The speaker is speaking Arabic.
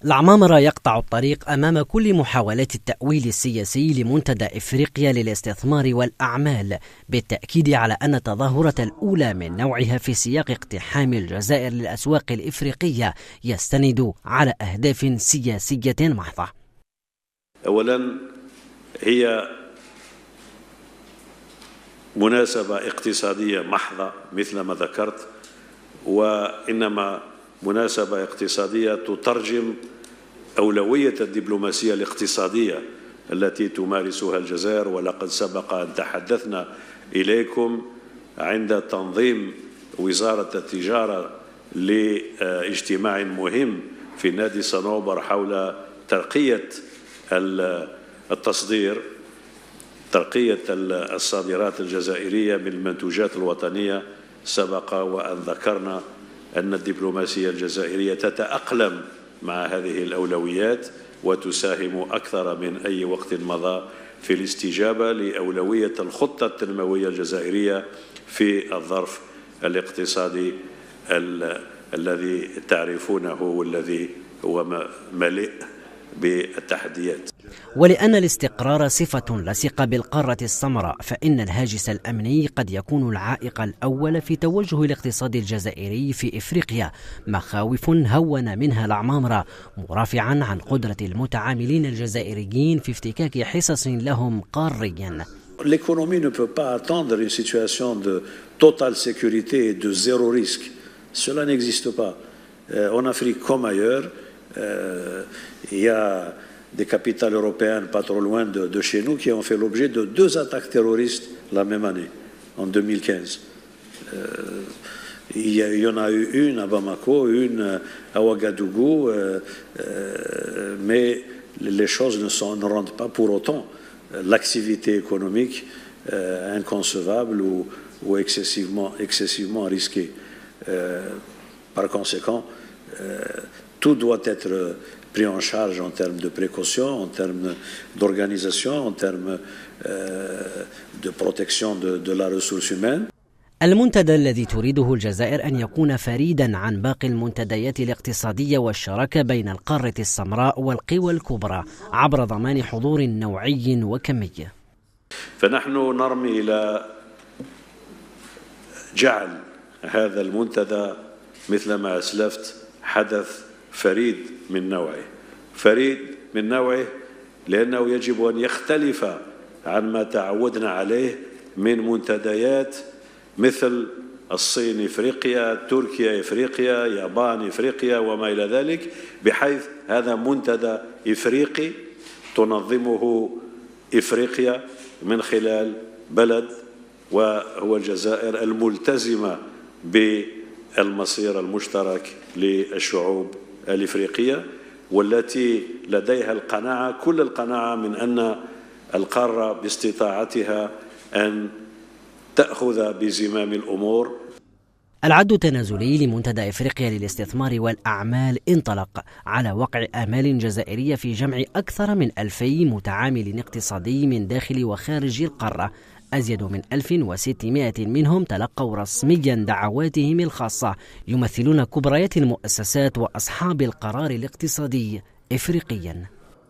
العمامرة يقطع الطريق أمام كل محاولات التأويل السياسي لمنتدى إفريقيا للاستثمار والأعمال، بالتأكيد على أن التظاهرة الأولى من نوعها في سياق اقتحام الجزائر للأسواق الإفريقية يستند على أهداف سياسية محضة. أولا هي مناسبة اقتصادية محضة مثل ما ذكرت، وإنما مناسبة اقتصادية تترجم أولوية الدبلوماسية الاقتصادية التي تمارسها الجزائر. ولقد سبق أن تحدثنا إليكم عند تنظيم وزارة التجارة لاجتماع مهم في نادي صنوبر حول ترقية التصدير، ترقية الصادرات الجزائرية من المنتوجات الوطنية. سبق وأن ذكرنا أن الدبلوماسية الجزائرية تتأقلم مع هذه الأولويات وتساهم أكثر من أي وقت مضى في الاستجابة لأولوية الخطة التنموية الجزائرية في الظرف الاقتصادي الذي تعرفونه والذي هو مليء بالتحديات. ولأن الاستقرار صفة لصق بالقارة السمراء، فإن الهاجس الأمني قد يكون العائق الأول في توجه الاقتصاد الجزائري في إفريقيا، مخاوف هون منها العمامرة، مرافعا عن قدرة المتعاملين الجزائريين في افتكاك حصص لهم قاريا. L'économie ne peut pas attendre une situation de totale sécurité et de zéro risque. Cela n'existe pas. En Afrique comme ailleurs, il y a des capitales européennes pas trop loin de chez nous qui ont fait l'objet de 2 attaques terroristes la même année, en 2015. Il y en a eu une à Bamako, une à Ouagadougou, mais les choses ne rendent pas pour autant l'activité économique inconcevable ou excessivement risquée. Par conséquent, tout doit être pris en charge en termes de précaution, en termes d'organisation, en termes de protection de la ressource humaine. المنتدى الذي تريده الجزائر أن يكون فريدا عن باقي المنتديات الاقتصادية والشراكة بين القارة السمراء والقوى الكبرى عبر ضمان حضور نوعي وكمي. فنحن نرمي إلى جعل هذا المنتدى مثل ما أسلفت حدث فريد من نوعه، فريد من نوعه لأنه يجب أن يختلف عن ما تعودنا عليه من منتديات مثل الصين إفريقيا، تركيا إفريقيا، يابان إفريقيا وما إلى ذلك، بحيث هذا منتدى إفريقي تنظمه إفريقيا من خلال بلد وهو الجزائر الملتزمة بالمصير المشترك للشعوب الإفريقية، والتي لديها القناعة كل القناعة من أن القارة باستطاعتها أن تأخذ بزمام الأمور. العد التنازلي لمنتدى إفريقيا للاستثمار والأعمال انطلق على وقع آمال جزائرية في جمع أكثر من 2000 متعامل اقتصادي من داخل وخارج القارة. أزيد من 1600 منهم تلقوا رسميا دعواتهم الخاصة، يمثلون كبريات المؤسسات وأصحاب القرار الاقتصادي إفريقيا.